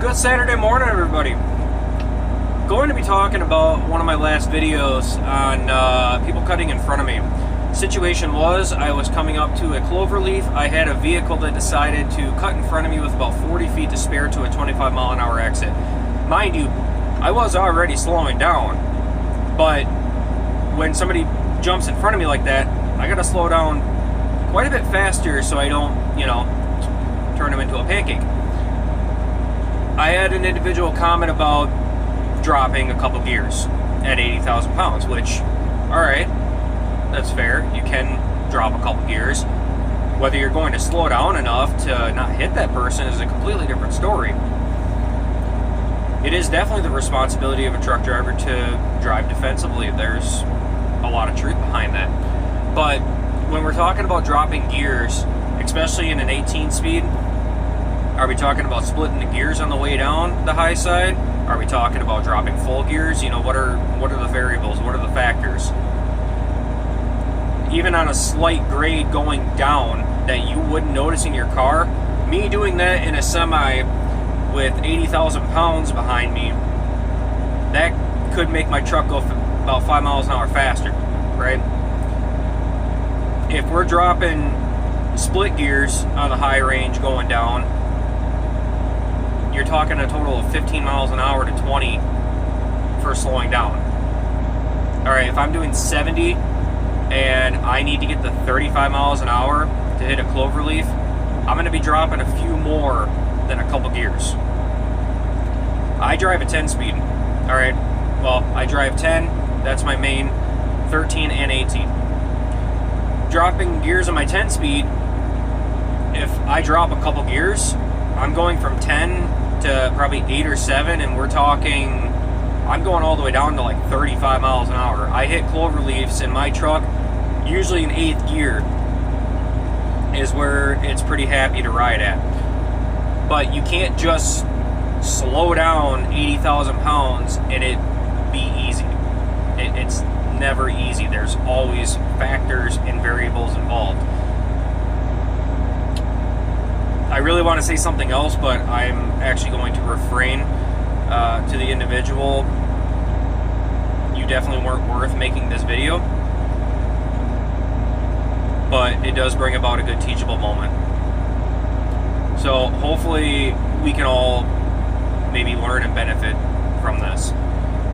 Good Saturday morning, everybody. Going to be talking about one of my last videos on people cutting in front of me. Situation was, I was coming up to a cloverleaf. I had a vehicle that decided to cut in front of me with about 40 feet to spare to a 25-mile-an-hour exit. Mind you, I was already slowing down, but when somebody jumps in front of me like that, I gotta slow down quite a bit faster so I don't, turn them into a pancake. I had an individual comment about dropping a couple gears at 80,000 pounds, which, alright, that's fair. You can drop a couple gears. Whether you're going to slow down enough to not hit that person is a completely different story. It is definitely the responsibility of a truck driver to drive defensively. There's a lot of truth behind that. But when we're talking about dropping gears, especially in an 18 speed, are we talking about splitting the gears on the way down the high side? Are we talking about dropping full gears? What are the variables? What are the factors? Even on a slight grade going down that you wouldn't notice in your car, me doing that in a semi with 80,000 pounds behind me, that could make my truck go about 5 miles an hour faster, right? If we're dropping split gears on the high range going down, you're talking a total of 15 miles an hour to 20 for slowing down. Alright, if I'm doing 70 and I need to get to 35 miles an hour to hit a cloverleaf, I'm going to be dropping a few more than a couple gears. I drive a 10 speed. Alright, well, I drive 10, that's my main, 13 and 18. Dropping gears on my 10 speed, if I drop a couple gears, I'm going from 10 to probably 8 or 7, and we're talking, I'm going all the way down to like 35 miles an hour. I hit cloverleafs in my truck, usually in 8th gear is where it's pretty happy to ride at. But you can't just slow down 80,000 pounds and it be easy. It's never easy. There's always factors and variables involved. I really want to say something else, but I'm actually going to refrain to the individual. You definitely weren't worth making this video, but it does bring about a good teachable moment. So hopefully we can all maybe learn and benefit from this.